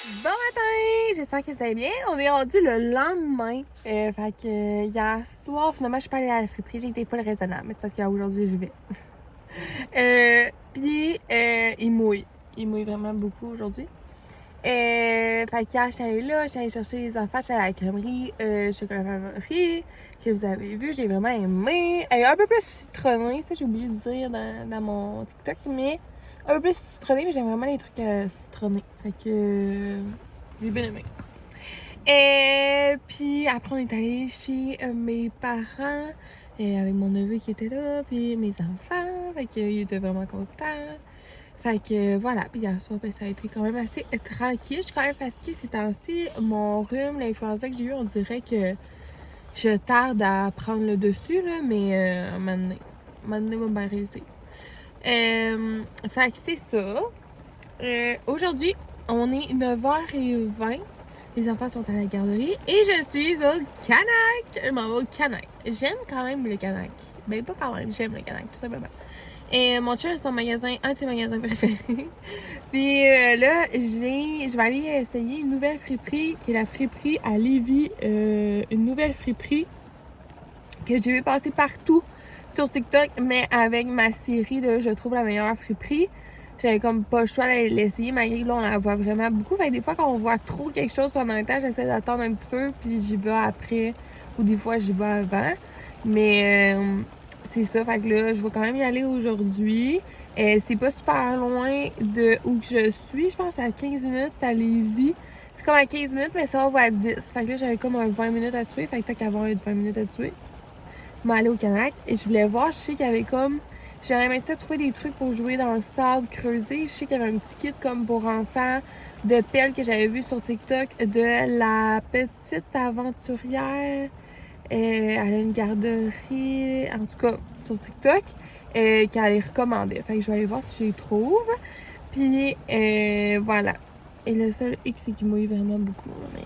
Bon matin! J'espère que vous allez bien. On est rendu le lendemain. Fait que hier soir, finalement, je suis pas allée à la friperie. J'ai été full raisonnable. Mais c'est parce qu'aujourd'hui, je vais. Il mouille. Il mouille vraiment beaucoup aujourd'hui. Fait qu'hier, j'étais allée là. J'étais allée chercher les enfants. J'étais allée à la crèmerie chocolat favori que vous avez vu. J'ai vraiment aimé. Elle est un peu plus citronnée. Ça, j'ai oublié de dire dans mon TikTok. Mais un peu plus citronné, mais j'aime vraiment les trucs citronnés. Fait que j'ai bien aimé. Et puis après, on est allé chez mes parents avec mon neveu qui était là, puis mes enfants. Fait qu'ils étaient vraiment contents. Fait que voilà, puis hier soir, ben, ça a été quand même assez tranquille. Je suis quand même fatiguée ces temps-ci. Mon rhume, l'influenza que j'ai eu, on dirait que je tarde à prendre le dessus, là, mais à un moment donné, va bien réussir. Fait que c'est ça. Aujourd'hui, on est 9h20. Les enfants sont à la garderie et je suis au Canac. Je m'en vais au Canac. J'aime quand même le Canac. Ben, pas quand même, j'aime le Canac, tout simplement. Et mon chum, c'est son magasin, un de ses magasins préférés. Puis là, je vais aller essayer une nouvelle friperie, qui est la friperie à Lévis. Une nouvelle friperie que j'ai vu passer partout sur TikTok, mais avec ma série de Je trouve la meilleure friperie. J'avais comme pas le choix d'aller l'essayer, malgré que là, on la voit vraiment beaucoup. Fait que des fois, quand on voit trop quelque chose pendant un temps, j'essaie d'attendre un petit peu, puis j'y vais après, ou des fois, j'y vais avant. Mais c'est ça, fait que là, je vais quand même y aller aujourd'hui. C'est pas super loin de où je suis, je pense à 15 minutes, c'est à Lévis. C'est comme à 15 minutes, mais ça va à 10. Fait que là, j'avais comme un 20 minutes à tuer, fait que t'as qu'à avoir 20 minutes à tuer. Je m'allais au Canac et je voulais voir, je sais qu'il y avait comme... J'aurais aimé ça trouver des trucs pour jouer dans le sable, creuser. Je sais qu'il y avait un petit kit comme pour enfants de pelle que j'avais vu sur TikTok de la petite aventurière. Elle a une garderie, en tout cas sur TikTok, qu'elle les recommandait. Fait que je vais aller voir si je les trouve. Puis voilà. Et le seul X, c'est qu'il mouille vraiment beaucoup. Mais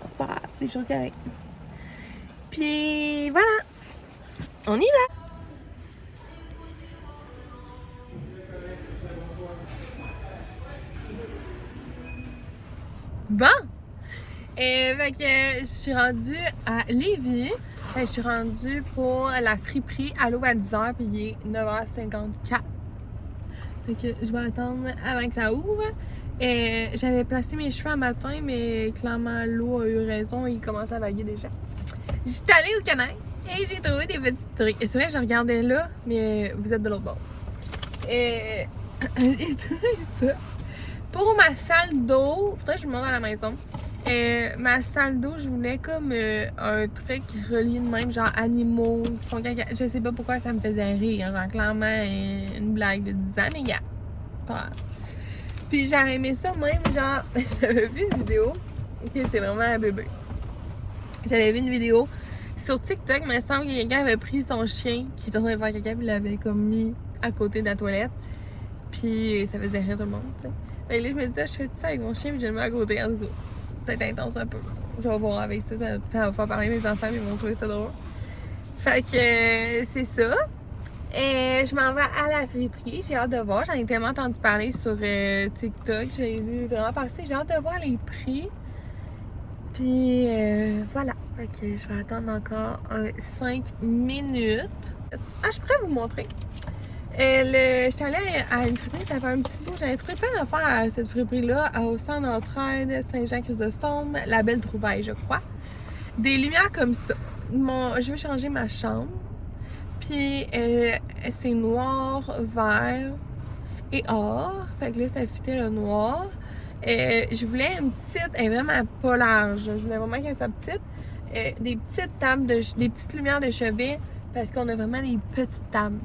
c'est pas grave, des choses qui avec. Puis voilà, on y va! Bon! Fait que je suis rendue à Lévis. Je suis rendue pour la friperie à l'eau à 10h, puis il est 9h54. Fait que je vais attendre avant que ça ouvre. J'avais placé mes cheveux un matin, mais clairement l'eau a eu raison, il commence à vaguer déjà. J'étais allée au Canac et j'ai trouvé des petits trucs. Et c'est vrai, je regardais là, mais vous êtes de l'autre bord. J'ai trouvé ça. Pour ma salle d'eau, faudrait que je vous montre à la maison. Ma salle d'eau, je voulais comme un truc relié de même, genre animaux qui font caca. Je sais pas pourquoi ça me faisait rire, genre clairement une blague de 10 ans, mais gars, pas grave. Puis j'aurais aimé ça même, genre, j'avais vu une vidéo, ok, c'est vraiment un bébé. J'avais vu une vidéo sur TikTok, mais il me semble que quelqu'un avait pris son chien qui était en train de faire caca, puis l'avait comme mis à côté de la toilette. Puis ça faisait rire tout le monde, tu sais. Fait que là, je me disais, je fais ça avec mon chien, puis je le mets à côté, en tout cas. Peut-être intense un peu. Je vais voir avec ça, ça va faire parler mes enfants, mais ils vont trouver ça drôle. Fait que c'est ça. Et je m'en vais à la friperie, j'ai hâte de voir. J'en ai tellement entendu parler sur TikTok, j'ai vu vraiment passer. J'ai hâte de voir les prix. Puis voilà. Fait que je vais attendre encore 5 minutes. Ah, je pourrais vous montrer. Je suis allée à une friperie, ça fait un petit bout. J'avais trouvé plein d'affaires à cette friperie-là, au centre d'entraide, Saint-Jean-Chrysostome, la Belle Trouvaille, je crois. Des lumières comme ça. Je veux changer ma chambre. Puis c'est noir, vert et or. Fait que là, ça fitait le noir. Je voulais une petite, elle est vraiment pas large. Je voulais vraiment qu'elle soit petite. Des petites tables, des petites lumières de chevet, parce qu'on a vraiment des petites tables.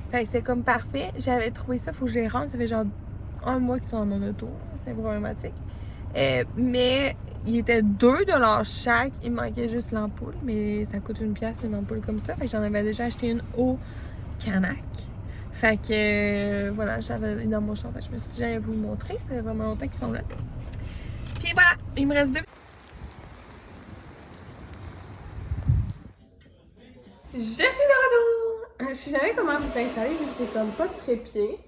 Fait que c'est comme parfait. J'avais trouvé ça, faut que je les rentre. Ça fait genre un mois qu'ils sont dans mon auto. C'est problématique. Mais il était 2$ chaque. Il me manquait juste l'ampoule. Mais ça coûte 1$ une ampoule comme ça. Fait que j'en avais déjà acheté une au Canac. Fait que voilà, j'avais dans mon champ. Fait que je me suis dit, j'allais vous le montrer. Ça fait vraiment longtemps qu'ils sont là. Puis voilà, il me reste 2. Je suis de retour! Je sais jamais comment vous installer, vu que c'est comme pas de trépied.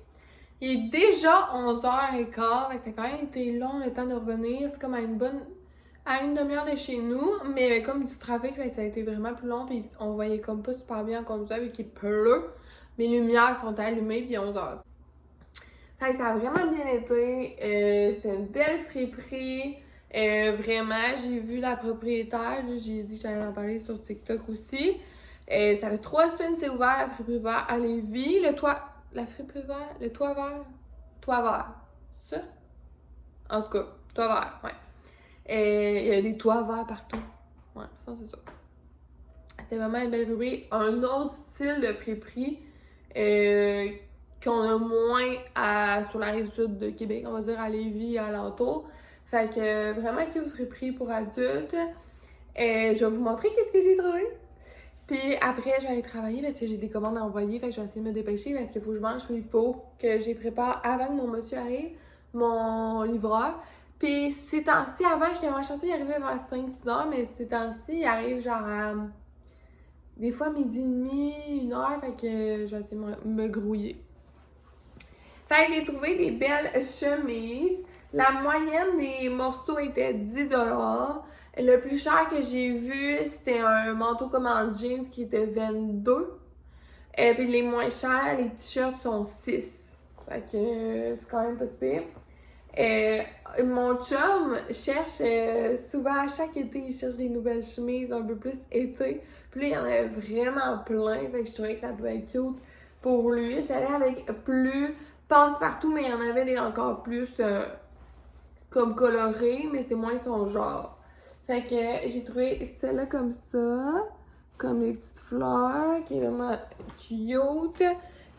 Il est déjà 11h15, fait que ça a quand même été long le temps de revenir. C'est comme à une demi-heure de chez nous, mais comme du trafic, ben, ça a été vraiment plus long, puis on voyait comme pas super bien en conduisant vu qu'il pleut. Mes lumières sont allumées, puis 11h. Fait que ça a vraiment bien été. C'était une belle friperie. Vraiment, j'ai vu la propriétaire, j'ai dit que j'allais en parler sur TikTok aussi. Ça fait 3 semaines que c'est ouvert, la friperie vert à Lévis. La friperie vert, le toit vert. Toit vert, c'est ça? En tout cas, toit vert, ouais. Il y a des toits verts partout. Ouais, ça c'est ça. C'était vraiment une belle friperie. Un autre style de friperie qu'on a moins sur la rive sud de Québec, on va dire à Lévis et alentour. Fait que vraiment que friperie pour adultes. Je vais vous montrer qu'est-ce que j'ai trouvé. Puis après, je vais aller travailler parce que j'ai des commandes à envoyer. Fait que je vais essayer de me dépêcher parce qu'il faut que je mange mes pots que j'ai préparé avant que mon monsieur arrive, mon livreur. Puis ces temps-ci, avant, j'étais vraiment chanceuse, il arrivait vers 5-6 heures, mais ces temps-ci, il arrive genre à des fois midi et demi, 1h, fait que je vais essayer de me grouiller. Fait que j'ai trouvé des belles chemises. La moyenne des morceaux était 10$. Le plus cher que j'ai vu, c'était un manteau comme en jeans qui était 22$. Et puis les moins chers, les t-shirts sont 6$. Fait que c'est quand même pas si pire. Mon chum cherche souvent à chaque été, il cherche des nouvelles chemises un peu plus été. Puis là, il y en avait vraiment plein. Fait que je trouvais que ça pouvait être cute pour lui. J'étais allée avec plus passe-partout, mais il y en avait des encore plus comme colorés, mais c'est moins son genre. Fait que j'ai trouvé celle-là comme ça, comme les petites fleurs, qui est vraiment cute.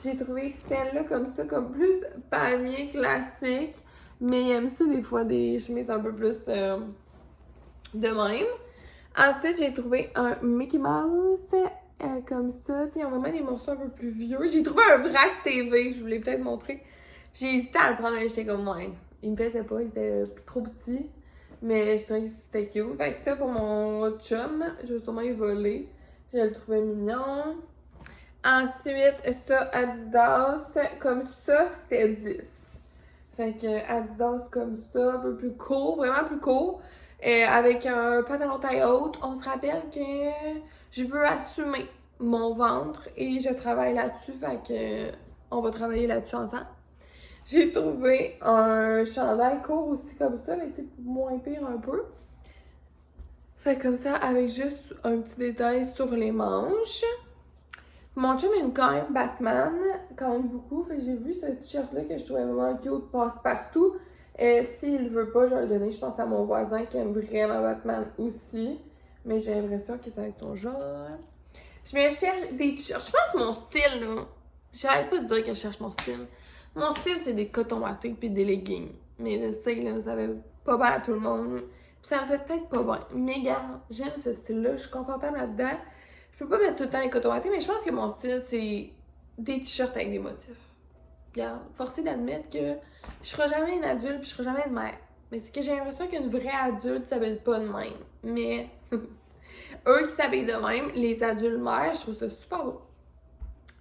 J'ai trouvé celle-là comme ça, comme plus palmier classique. Mais il aime ça des fois, des chemises un peu plus de même. Ensuite, j'ai trouvé un Mickey Mouse comme ça. Ils ont vraiment des morceaux un peu plus vieux. J'ai trouvé un vrac TV, je vous l'ai peut-être montré. J'ai hésité à le prendre, mais j'étais comme, ouais, il me plaisait pas, il était trop petit. Mais je trouvais que c'était cute. Fait que ça pour mon chum, je vais sûrement y voler. Je le trouvais mignon. Ensuite, ça, Adidas, comme ça, c'était 10. Fait que Adidas comme ça, un peu plus court, vraiment plus court. Avec un pantalon taille haute. On se rappelle que je veux assumer mon ventre et je travaille là-dessus. Fait que on va travailler là-dessus ensemble. J'ai trouvé un chandail court aussi comme ça, mais tu sais, moins pire un peu. Fait comme ça, avec juste un petit détail sur les manches. Mon chum aime quand même Batman, quand même beaucoup. Fait que j'ai vu ce t-shirt-là que je trouvais vraiment cute, passe-partout. S'il veut pas, je vais le donner, je pense, à mon voisin qui aime vraiment Batman aussi. Mais j'ai l'impression que ça va être son genre. Je me cherche des t-shirts. Je pense que mon style, là, j'arrête pas de dire que je cherche mon style. Mon style, c'est des cotons wattés puis des leggings. Mais je sais, là, ça fait pas bien à tout le monde. Puis ça me fait peut-être pas bien. Mais gars, j'aime ce style-là, je suis confortable là-dedans. Je peux pas mettre tout le temps les cotons wattés, mais je pense que mon style, c'est des t-shirts avec des motifs. Regarde, forcé d'admettre que je serai jamais une adulte puis je serai jamais une mère. Mais c'est que j'ai l'impression qu'une vraie adulte s'habille pas de même. Mais eux qui s'habillent de même, les adultes mères, je trouve ça super beau.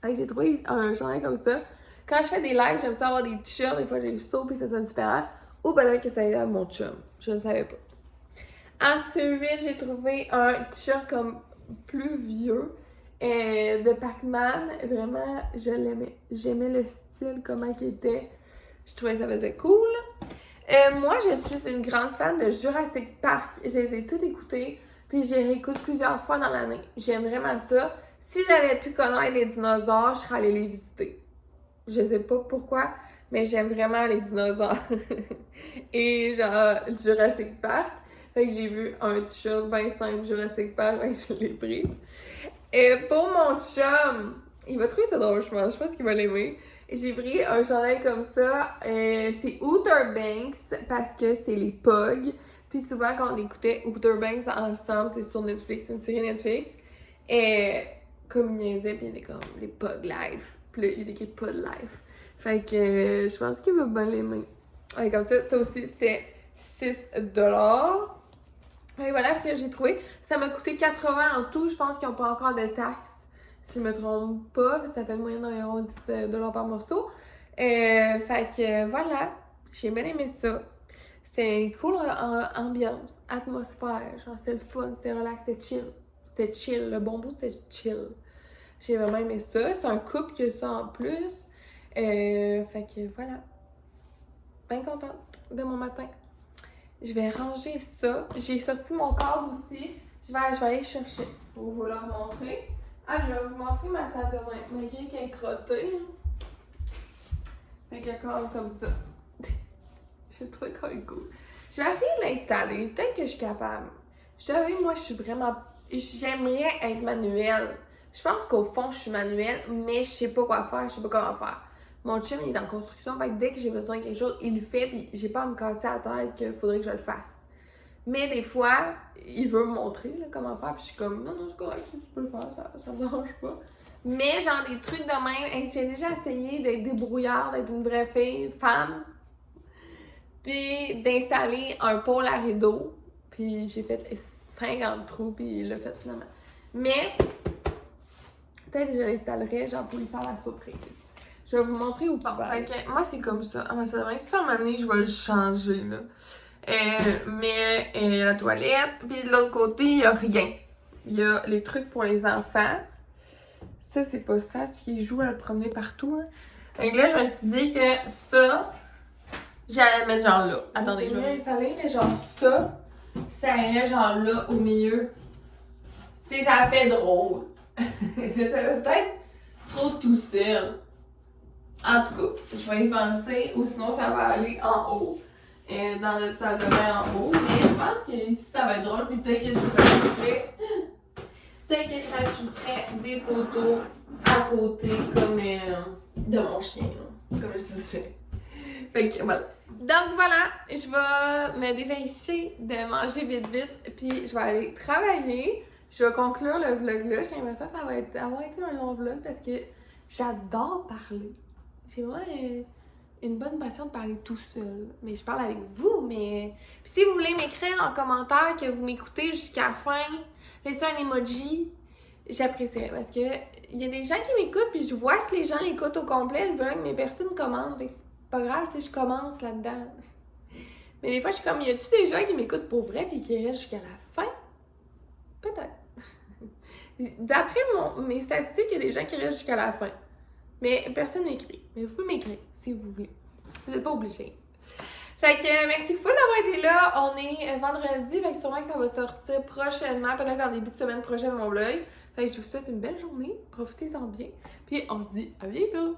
J'ai trouvé un chandail comme ça. Quand je fais des lives, j'aime ça avoir des t-shirts, des fois j'ai le saut puis ça sonne différent. Ou peut-être que ça aide à mon chum. Je ne savais pas. Ensuite, j'ai trouvé un t-shirt comme plus vieux de Pac-Man. Vraiment, je l'aimais. J'aimais le style, comment il était. Je trouvais que ça faisait cool. Moi, je suis une grande fan de Jurassic Park. Je les ai toutes écoutées, puis je les réécoute plusieurs fois dans l'année. J'aime vraiment ça. Si j'avais pu connaître les dinosaures, je serais allée les visiter. Je sais pas pourquoi, mais j'aime vraiment les dinosaures. Et genre, Jurassic Park. Fait que j'ai vu un t-shirt bien simple Jurassic Park, et je l'ai pris. Et pour mon chum, il va trouver ça drôle, je pense. Je pense qu'il va l'aimer. J'ai pris un chandail comme ça. C'est Outer Banks parce que c'est les Pogs. Puis souvent, quand on écoutait Outer Banks ensemble, c'est sur Netflix, une série Netflix. Et comme il niaisait, puis il était comme les Pog Life. Puis là, il écrit Pog Life. Fait que je pense qu'il va bien l'aimer. Ouais, comme ça aussi, c'était 6$. Et voilà ce que j'ai trouvé. Ça m'a coûté 80$ en tout. Je pense qu'ils n'ont pas encore de taxes, si je me trompe pas. Ça fait une moyenne d'environ 10$ par morceau. Fait que voilà, j'ai bien aimé ça. C'était une cool ambiance, atmosphère, genre c'était le fun, c'était relax, c'était chill. C'était chill, le bon bout c'était chill. J'ai vraiment aimé ça, c'est un couple que ça en plus. Fait que voilà, bien contente de mon matin. Je vais ranger ça. J'ai sorti mon cadre aussi. Je vais aller chercher pour vous le montrer. Ah, je vais vous montrer ma salle de bain. Malgré qu'elle est crottée. Fait qu'elle cadre comme ça. J'ai trouvé quand même cool. Je vais essayer de l'installer. Peut-être que je suis capable. Je savais, moi, je suis vraiment. J'aimerais être manuelle. Je pense qu'au fond, je suis manuelle, mais je sais pas quoi faire, je sais pas comment faire. Mon chum, il est en construction, fait que dès que j'ai besoin de quelque chose, il le fait, puis j'ai pas à me casser la tête qu'il faudrait que je le fasse. Mais des fois, il veut me montrer là, comment faire, puis je suis comme, non, c'est correct, tu peux le faire, ça me dérange pas. Mais genre des trucs de même, j'ai déjà essayé d'être débrouillarde, d'être une vraie fille, femme, puis d'installer un pôle à rideau, puis j'ai fait 50 trous, puis il l'a fait finalement. Mais, peut-être que je l'installerai, genre pour lui faire la surprise. Je vais vous montrer où il va. Fait moi, c'est comme ça. Ah, mais ça devrait être ça, à un moment donné, je vais le changer, là. Mais la toilette, puis de l'autre côté, il n'y a rien. Il y a les trucs pour les enfants. Ça, c'est pas ça, c'est qu'ils jouent à le promener partout. Hein. Donc là, je me suis dit que ça, j'allais mettre genre là. Attendez, je vais l'installer, mais genre ça irait genre là, au milieu. Tu sais, ça fait drôle. Ça fait peut-être trop tout seul. En tout cas, je vais y penser, ou sinon ça va aller en haut. Dans notre salle de bain en haut. Mais je pense que ici ça va être drôle, puis peut-être que je rajouterais des photos à côté comme de mon chien, là, comme je disais. Fait que voilà. Donc voilà, je vais me dépêcher de manger vite, puis je vais aller travailler. Je vais conclure le vlog là. J'ai l'impression que ça va avoir été un long vlog parce que j'adore parler. J'ai vraiment une bonne passion de parler tout seul. Mais je parle avec vous, mais... Puis si vous voulez m'écrire en commentaire que vous m'écoutez jusqu'à la fin, laissez un emoji, j'apprécierais. Parce que il y a des gens qui m'écoutent, puis je vois que les gens écoutent au complet le vlog, mais personne commente. Fait que c'est pas grave, tu sais, je commence là-dedans. Mais des fois, je suis comme, y a-tu des gens qui m'écoutent pour vrai, puis qui restent jusqu'à la fin? Peut-être. D'après mes statistiques, il y a des gens qui restent jusqu'à la fin. Mais personne n'écrit. Mais vous pouvez m'écrire si vous voulez. Vous n'êtes pas obligé. Fait que merci beaucoup d'avoir été là. On est vendredi, fait que sûrement que ça va sortir prochainement, peut-être en début de semaine prochaine mon vlog. Fait que je vous souhaite une belle journée. Profitez-en bien. Puis on se dit à bientôt!